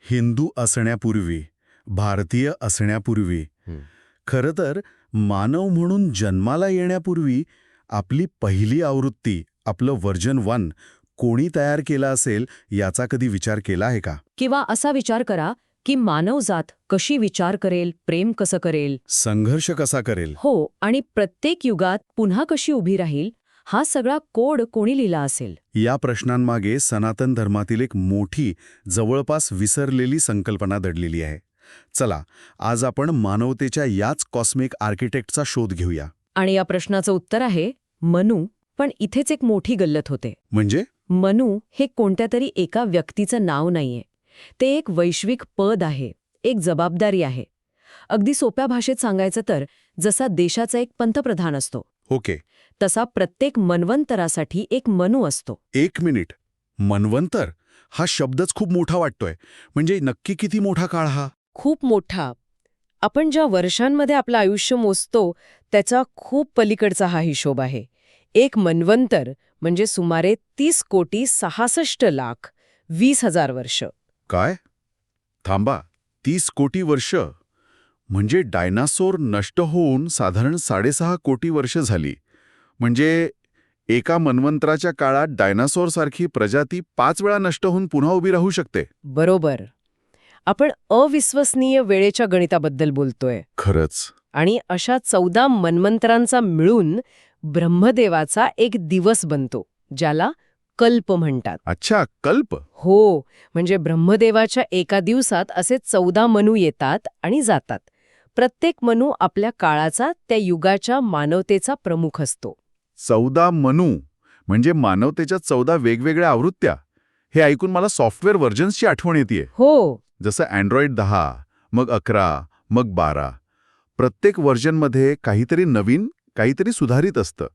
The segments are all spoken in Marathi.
हिंदू असण्यापूर्वी, भारतीय असण्यापूर्वी, हं. खरं तर मानव म्हणून जन्माला येण्यापूर्वी आपली पहिली आवृत्ती, आपलं व्हर्जन 1 कोणी तयार केलं असेल याचा कधी विचार केला आहे का? किंवा असा विचार करा की मानवजात कशी विचार करेल, प्रेम कसं करेल, संघर्ष कसा करेल? हो, आणि प्रत्येक युगात पुन्हा कशी उभी राहील, हा सगळा कोड कोणी लिहिला असेल? या प्रश्नांमागे सनातन धर्मातील एक मोठी, जवळपास विसरलेली संकल्पना दडलेली आहे. चला, आज आपण मानवतेच्या याच कॉस्मिक आर्किटेक्टचा शोध घेऊया. आणि या प्रश्नाचं उत्तर आहे मनू. पण इथेच एक मोठी गल्लत होते. म्हणजे मनू हे कोणत्या तरी एका व्यक्तीचं नाव नाहीये. ते एक वैश्विक पद आहे, एक जबाबदारी आहे. अगदी सोप्या भाषेत सांगायचं तर जसा देशाचा एक पंतप्रधान असतो, ओके, तसा प्रत्येक मन्वंतरासाठी एक मनू असतो. 1 मिनिट. मन्वंतर हा शब्दच खूप मोठा वाटतोय. म्हणजे नक्की किती मोठा काळ हा? खूप मोठा. आपण ज्या वर्षांमध्ये आपलं आयुष्य मोजतो त्याचा खूप पलीकडचा हा हिशोब आहे. एक मन्वंतर म्हणजे सुमारे 30,66,20,000 वर्ष. काय? थांबा, 30 कोटी वर्ष? म्हणजे डायनासोर नष्ट होऊन साधारण 6.5 कोटी वर्ष झाली. म्हणजे एका मन्वंतराच्या काळात डायनासोरसारखी प्रजाती 5 वेळा नष्ट होऊन पुन्हा उभी राहू शकते. बरोबर. आपण अविश्वसनीय वेळेच्या गणिताबद्दल बोलतोय. खरंच. आणि अशा 14 मन्वंतरांचा मिळून ब्रह्मदेवाचा एक दिवस बनतो, ज्याला कल्प म्हणतात. अच्छा, कल्प. हो, म्हणजे ब्रह्मदेवाच्या एका दिवसात असे 14 मनू येतात आणि जातात. प्रत्येक मनू आपल्या काळाचा, त्या युगाच्या मानवतेचा प्रमुख असतो. 14 मनू म्हणजे मानवतेच्या 14 वेगवेगळ्या आवृत्त्या. हे ऐकून मला सॉफ्टवेअर व्हर्जन्सची आठवण येते. हो, जसं अँड्रॉइड 10, मग 11, मग 12. प्रत्येक व्हर्जनमध्ये काहीतरी नवीन, काहीतरी सुधारित असतं.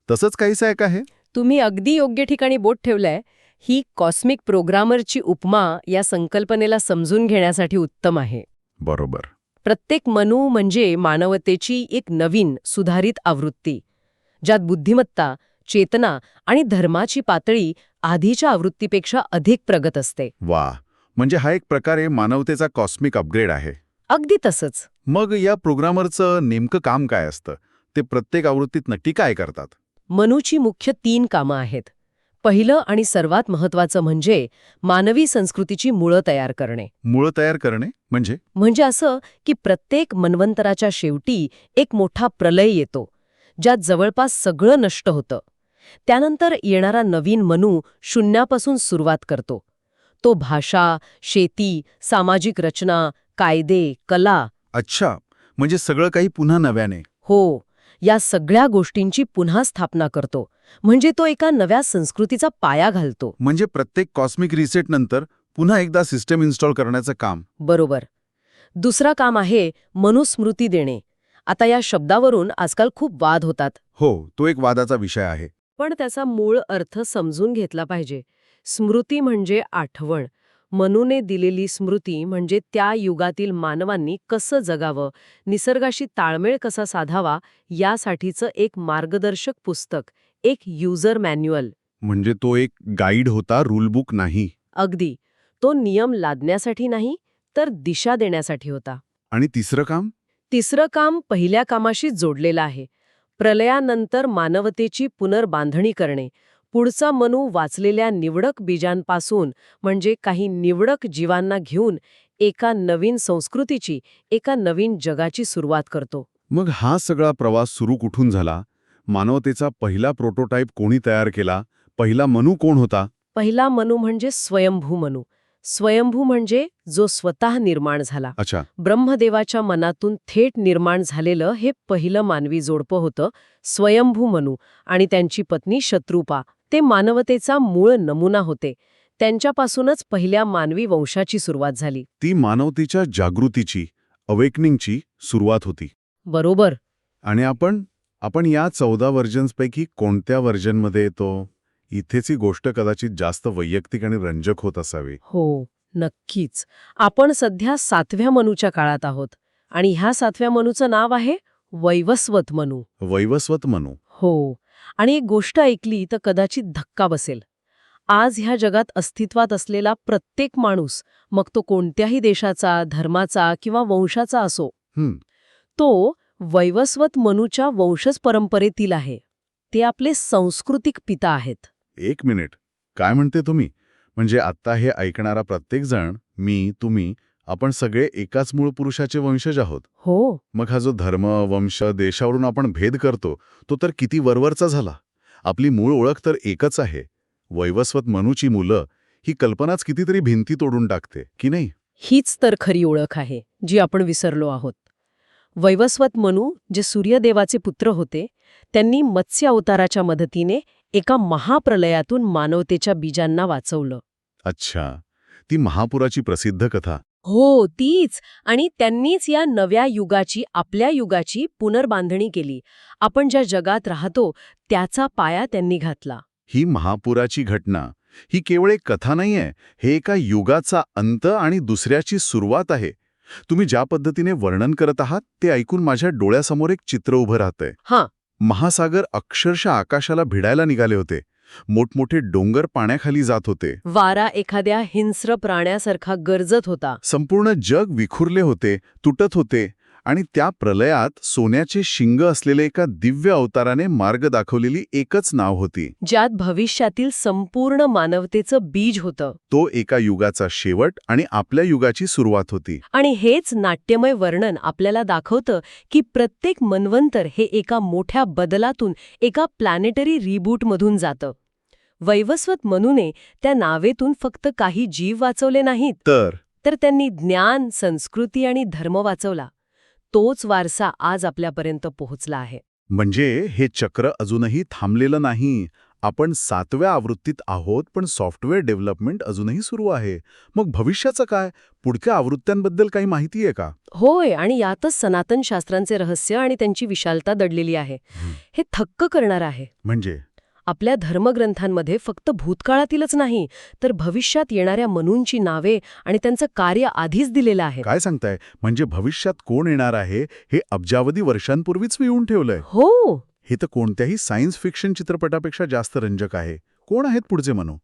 तसंच काहीसं आहे का हे? तुम्ही अगदी योग्य ठिकाणी बोट ठेवलंय. ही कॉस्मिक प्रोग्रामरची उपमा या संकल्पनेला समजून घेण्यासाठी उत्तम आहे. बरोबर. प्रत्येक मनू म्हणजे मानवतेची एक नवीन, सुधारित आवृत्ती, ज्यात बुद्धिमत्ता, चेतना आणि धर्माची पातळी आधीच्या आवृत्तीपेक्षा अधिक प्रगत असते. वा, म्हणजे हा एक प्रकारे मानवतेचा कॉस्मिक अपग्रेड आहे. अगदी तसंच. मग या प्रोग्रामरचं नेमकं काम काय असतं? ते प्रत्येक आवृत्तीत नक्की काय करतात? मनूची मुख्य 3 कामं आहेत. पहिलं आणि सर्वात महत्त्वाचं म्हणजे मानवी संस्कृतीची मुळं तयार करणे. मुळं तयार करणे म्हणजे? म्हणजे असं की प्रत्येक मन्वंतराच्या शेवटी एक मोठा प्रलय येतो, ज्यात जवळपास सगळं नष्ट होतं. त्यानंतर येणारा नवीन मनू शून्यापासून सुरुवात करतो. तो भाषा, शेती, सामाजिक रचना, कायदे, कला. अच्छा, म्हणजे सगळं काही पुन्हा नव्याने. हो, या सगळ्या गोष्टींची पुन्हा स्थापना करतो. म्हणजे तो एका नव्या संस्कृतीचा पाया घालतो. म्हणजे प्रत्येक कॉस्मिक रिसेट नंतर पुन्हा एकदा सिस्टम इन्स्टॉल करण्याचं काम. बरोबर. दुसरा काम आहे मनुस्मृती देणे. आता या शब्दावरून आजकाल खूप वाद होतात. हो, तो एक वादाचा विषय आहे. पण त्याचा मूळ अर्थ समजून घेतला पाहिजे. स्मृती म्हणजे आठवण. मनूने दिलेली स्मृती म्हणजे त्या युगातील मानवांनी कसं जगावं, निसर्गाशी ताळमेळ कसा साधावा, यासाठीचं एक मार्गदर्शक पुस्तक, एक युजर मॅन्युअल. म्हणजे तो एक गाईड होता, रूलबुक नाही. अगदी. तो नियम लादण्यासाठी नाही, तर दिशा देण्यासाठी होता. आणि तिसरं काम? तिसरं काम पहिल्या कामाशी जोडलेलं आहे. प्रलयानंतर मानवतेची पुनर्बांधणी करणे. पुढचा मनू वाचलेल्या निवडक बीजांपासून, म्हणजे काही निवडक जीवांना घेऊन एका नवीन संस्कृतीची, एका नवीन जगाची सुरुवात करतो. मग हा सगळा प्रवास सुरू कुठून झाला? मानवतेचा पहिला प्रोटोटाईप कोणी तयार केला? पहिला मनू कोण होता? पहिला मनू म्हणजे स्वयंभू मनू. स्वयंभू म्हणजे जो स्वतः निर्माण झाला. अच्छा. ब्रह्मदेवाच्या मनातून थेट निर्माण झालेलं हे पहिलं मानवी जोडपं होतं, स्वयंभू मनू. आणि त्यांची पत्नी शत्रुपा. ते मानवतेचा मूळ नमुना होते. त्यांच्यापासूनच पहिल्या मानवी वंशाची सुरुवात झाली. ती मानवतेच्या जागृतीची, अवेकनिंगची सुरुवात होती. बरोबर. आणि आपण या 14 व्हर्जन्सपैकी कोणत्या व्हर्जनमध्ये येतो? इथेच ही गोष्ट कदाचित जास्त वैयक्तिक आणि रंजक होत असावी. हो, नक्कीच. आपण सध्या 7व्या मनूच्या काळात आहोत. आणि ह्या 7व्या मनूचं नाव आहे वैवस्वत मनू. वैवस्वत मनू. हो. आणि एक गोष्ट ऐकली तर कदाचित धक्का बसेल. आज ह्या जगात अस्तित्वात असलेला प्रत्येक माणूस, मग तो कोणत्याही देशाचा, धर्माचा किंवा वंशाचा असो, हं, तो वैवस्वत मनूच्या वंशज परंपरेतील आहे. ते आपले सांस्कृतिक पिता आहेत. एक मिनिट. काय म्हणते तुम्ही? म्हणजे आत्ता हे ऐकणारा प्रत्येकजण, मी, तुम्ही, आपण सगळे एकाच मूळ पुरुषाचे वंशज आहोत. हो, मग हा जो धर्म, वंश, देशावरून आपण भेद करतो, तो तर किती वरवरचा झाला. आपली मूळ ओळख तर एकच आहे. वैवस्वत मनूची मुलं, ही कल्पनाच कितीतरी भिंती तोडून टाकते, की नाही? हीच तर खरी ओळख आहे, जी आपण विसरलो आहोत. वैवस्वत मनू, जे सूर्यदेवाचे पुत्र होते, त्यांनी मत्स्य अवताराच्या मदतीने एका महाप्रलयातून मानवतेच्या बीजांना वाचवलं. अच्छा, ती महापुराची प्रसिद्ध कथा. हो, तीच. आणि त्यांनीच या नव्या युगाची, आपल्या युगाची पुनर्बांधणी केली. आपण ज्या जगात राहतो त्याचा पाया त्यांनी घातला. ही महापुराची घटना, ही केवळ एक कथा नाहीये, हे एका युगाचा अंत आणि दुसऱ्याची सुरुवात आहे. तुम्ही ज्या पद्धतीने वर्णन करत आहात ते ऐकून माझ्या डोळ्यासमोर एक चित्र उभं राहतंय. हां, महासागर अक्षरशः आकाशाला भिडायला निघाले होते. मोठमोठे डोंगर पाण्याखाली जात होते. वारा एखाद्या हिंस्र प्राण्यासारखा गरजत होता. संपूर्ण जग विखुरले होते, तुटत होते, आणि त्या प्रलयात सोन्याचे शिंग असलेले एका दिव्य अवताराने मार्ग दाखवलेली एकच नाव होती. ज्यात भविष्यातील संपूर्ण मानवतेचं बीज होतं. तो एका युगाचा शेवट आणि आपल्या युगाची सुरुवात होती. आणि हेच नाट्यमय वर्णन आपल्याला दाखवतं की प्रत्येक मनवंतर हे एका मोठ्या बदलातून, एका प्लॅनेटरी रिबूटमधून जातं. वैवस्वत मनूने त्या नावेतून फक्त काही जीव वाचवले नाहीत, तर त्यांनी ज्ञान, संस्कृती आणि धर्म वाचवला. तोच वारसा आज आपल्यापर्यंत पोहोचला आहे. म्हणजे हे चक्र अजूनही थांबलेलं नाही. आपण 7व्या आवृत्तीत आहोत, पण सॉफ्टवेअर डेव्हलपमेंट अजूनही सुरू आहे. मग भविष्याचं काय? पुढच्या आवृत्त्यांबद्दल काही माहिती आहे का? होय, आणि यातच सनातन शास्त्रांचे रहस्य आणि त्यांची विशालता दडलेली आहे. हे थक्क करणार आहे. म्हणजे आपल्या धर्मग्रंथांमध्ये फक्त भूतकाळातीलच नाही, तर भविष्यात येणाऱ्या मनूंची नावे आणि त्यांचं कार्य आधीच दिलेलं आहे. काय सांगताय? म्हणजे भविष्यात कोण येणार आहे हे अब्जावधी वर्षांपूर्वीच लिहून ठेवलंय. हो, हे तर कोणत्याही सायन्स फिक्शन चित्रपटापेक्षा जास्त रंजक आहे. कोण आहेत पुढचे मनू?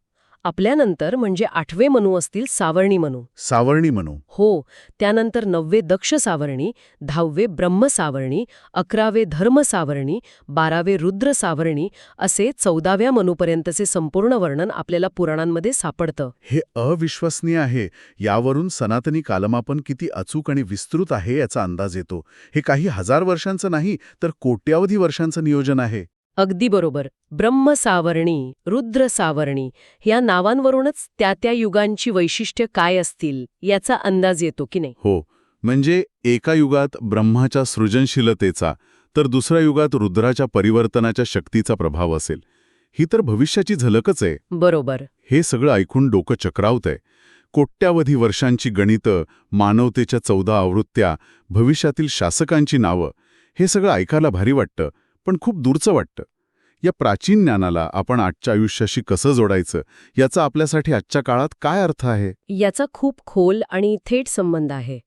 आपल्यानंतर म्हणजे 8वे मनू असतील सावर्णी मनू. सावर्णी मनू. हो, त्यानंतर 9वे दक्ष सावर्णी, 10वे ब्रह्म सावर्णी, 11वे धर्म सावर्णी, 12वे रुद्र सावर्णी, असे 14व्या मनूपर्यंतचे संपूर्ण वर्णन आपल्याला पुराणांमध्ये सापडतं. हे अविश्वसनीय आहे. यावरून सनातनी कालमापन किती अचूक आणि विस्तृत आहे याचा अंदाज येतो. हे काही हजार वर्षांचं नाही, तर कोट्यावधी वर्षांचं नियोजन आहे. अगदी बरोबर. ब्रह्म सावर्णी, रुद्र सावर्णी या नावांवरूनच त्या युगांची वैशिष्ट्य काय असतील याचा अंदाज येतो की नाही? हो, म्हणजे एका युगात ब्रह्माच्या सृजनशीलतेचा, तर दुसऱ्या युगात रुद्राच्या परिवर्तनाच्या शक्तीचा प्रभाव असेल. ही तर भविष्याची झलकच आहे. बरोबर. हे सगळं ऐकून डोकं चक्रावतंय. कोट्यावधी वर्षांची गणितं, मानवतेच्या 14 आवृत्त्या, भविष्यातील शासकांची नावं, हे सगळं ऐकायला भारी वाटतं, पण खूप दूरचं वाटतं. या प्राचीन ज्ञानाला आपण आजच्या आयुष्याशी कसं जोडायचं, याचा आपल्यासाठी आजच्या काळात काय अर्थ आहे? याचा खूप खोल आणि थेट संबंध आहे.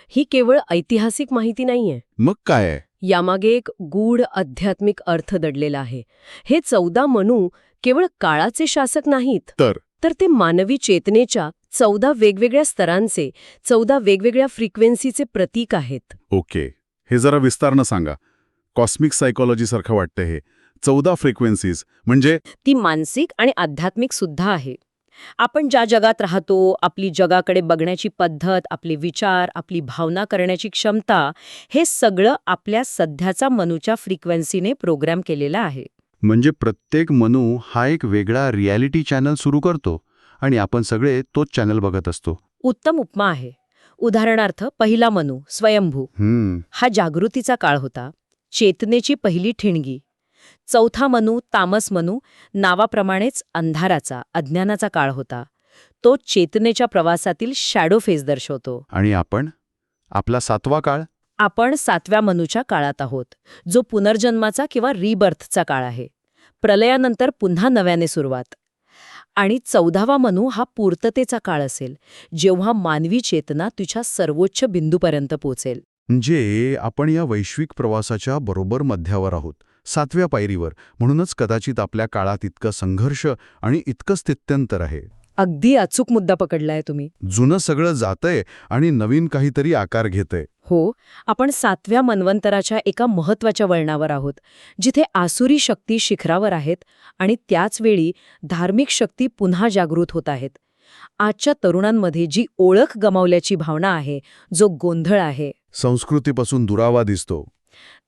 ही केवळ ऐतिहासिक माहिती नाहीये. मग काय आहे? यामागे एक गूढ आध्यात्मिक अर्थ दडलेला आहे. हे 14 मनू केवळ काळाचे शासक नाहीत, तर ते मानवी चेतनेच्या 14 वेगवेगळ्या स्तरांचे, 14 वेगवेगळ्या फ्रिक्वेन्सीचे प्रतीक आहेत. ओके, हे जरा विस्तारनं सांगा. कॉस्मिक सायकोलॉजीसारखं वाटतं हे. 14 फ्रिक्वेन्सीज म्हणजे? ती मानसिक आणि आध्यात्मिक सुद्धा आहे. आपण ज्या जगात राहतो, आपली जगाकडे बघण्याची पद्धत, आपले विचार, आपली भावना करण्याची क्षमता, हे सगळं आपल्या सध्याचा मनूच्या फ्रिक्वेन्सीने प्रोग्राम केलेलं आहे. म्हणजे प्रत्येक मनू हा एक वेगळा रियालिटी चॅनल सुरू करतो आणि आपण सगळे तोच चॅनल बघत असतो. उत्तम उपमा आहे. उदाहरणार्थ, पहिला मनू स्वयंभू हा जागृतीचा काळ होता, चेतनेची पहिली ठिणगी. चौथा मनू तामस मनू नावाप्रमाणेच अंधाराचा, अज्ञानाचा काळ होता. तो चेतनेच्या प्रवासातील शॅडो फेज दर्शवतो. आणि आपण? आपला 7वा काळ? आपण 7व्या मनूच्या काळात आहोत, जो पुनर्जन्माचा किंवा रिबर्थचा काळ आहे. प्रलयानंतर पुन्हा नव्याने सुरुवात. आणि 14वा मनू हा पूर्ततेचा काळ असेल, जेव्हा मानवी चेतना तिच्या सर्वोच्च बिंदूपर्यंत पोहोचेल. म्हणजे आपण या वैश्विक प्रवासाच्या बरोबर मध्यावर आहोत. 7व्या पायरीवर. म्हणूनच कदाचित आपल्या काळात इतकं संघर्ष आणि इतकं स्थित्यंतर आहे. अगदी अचूक मुद्दा पकडलाय तुम्ही. जुनं सगळं जातंय आणि नवीन काहीतरी आकार घेतंय. हो, आपण 7व्या मन्वंतराच्या एका महत्वाच्या वळणावर आहोत, जिथे आसुरी शक्ती शिखरावर आहेत आणि त्याच वेळी धार्मिक शक्ती पुन्हा जागृत होत आहेत. आजच्या तरुणांमध्ये जी ओळख गमावल्याची भावना आहे, जो गोंधळ आहे, संस्कृतीपासून दुरावा दिसतो.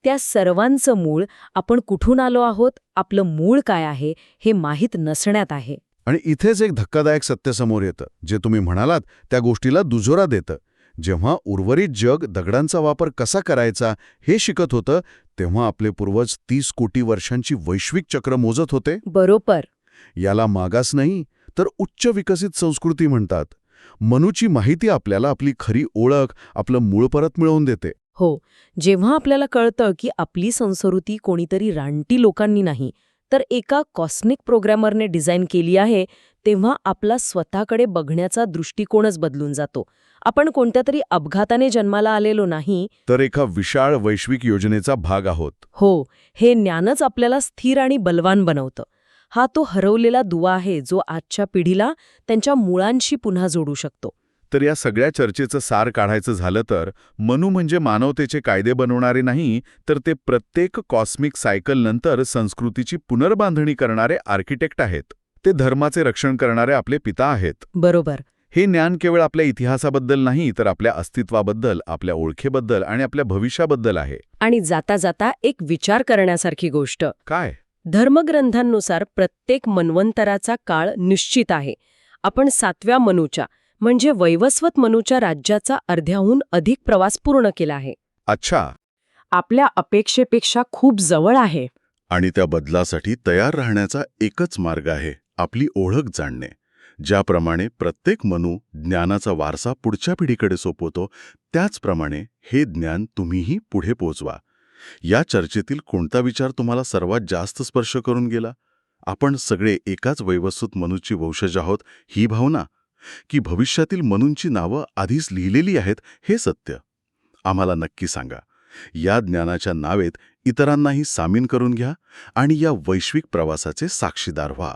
त्या सर्वांचं मूळ आपण कुठून आलो आहोत, आपलं मूळ काय आहे, हे माहीत नसण्यात आहे. आणि इथेच एक धक्कादायक सत्य समोर येतं, जे तुम्ही म्हणालात त्या गोष्टीला दुजोरा देतं. जेव्हा उर्वरित जग दगडांचा वापर कसा करायचा हे शिकत होतं, तेव्हा आपले पूर्वज 30 कोटी वर्षांची वैश्विक चक्र मोजत होते. बरोबर. याला मागास नाही, तर उच्च विकसित संस्कृती म्हणतात. मनूची माहिती आपल्याला आपली खरी ओळख, आपलं मूळ परत मिळवून देते. हो, जेव्हा आपल्याला कळतं की आपली संस्कृती कोणीतरी रानटी लोकांनी नाही, तर एका कॉस्मिक प्रोग्रॅमरने डिझाईन केली आहे, तेव्हा आपला स्वतःकडे बघण्याचा दृष्टिकोनच बदलून जातो. आपण कोणत्या तरी अपघाताने जन्माला आलेलो नाही, तर एका विशाळ वैश्विक योजनेचा भाग आहोत. हो, हे ज्ञानच आपल्याला स्थिर आणि बलवान बनवतं. हा तो हरवलेला दुवा आहे, जो आजच्या पिढीला त्यांच्या मुळांशी पुन्हा जोडू शकतो. तर या सगळ्या चर्चेचं सार काढायचं झालं तर मनू म्हणजे मानवतेचे कायदे बनवणारे नाही, तर ते प्रत्येक कॉस्मिक सायकल नंतर संस्कृतीची पुनर्बांधणी करणारे आर्किटेक्ट आहेत. ते धर्माचे रक्षण करणारे आपले पिता आहेत. बरोबर. हे ज्ञान केवळ आपल्या इतिहासाबद्दल नाही, तर आपल्या अस्तित्वाबद्दल, आपल्या ओळखेबद्दल आणि आपल्या भविष्याबद्दल आहे. आणि जाता जाता एक विचार करण्यासारखी गोष्ट. काय? धर्मग्रंथांनुसार प्रत्येक मन्वंतराचा काळ निश्चित आहे. आपण 7व्या मनूच्या म्हणजे वैवस्वत मनूच्या राज्याचा अर्ध्याहून अधिक प्रवास पूर्ण केला आहे. अच्छा. आपल्या अपेक्षेपेक्षा खूप जवळ आहे. आणि त्या बदलासाठी तयार राहण्याचा एकच मार्ग आहे, आपली ओळख जाणणे. ज्याप्रमाणे प्रत्येक मनू ज्ञानाचा वारसा पुढच्या पिढीकडे सोपवतो, त्याचप्रमाणे हे ज्ञान तुम्हीही पुढे पोचवा. या चर्चेतील कोणता विचार तुम्हाला सर्वात जास्त स्पर्श करून गेला? आपण सगळे एकाच वैवस्वत मनूची वंशज आहोत ही भावना, की भविष्यातील मनूंची नावं आधीच लिहिलेली आहेत हे सत्य? आम्हाला नक्की सांगा. या ज्ञानाच्या नावेत इतरांनाही सामील करून घ्या आणि या वैश्विक प्रवासाचे साक्षीदार व्हा.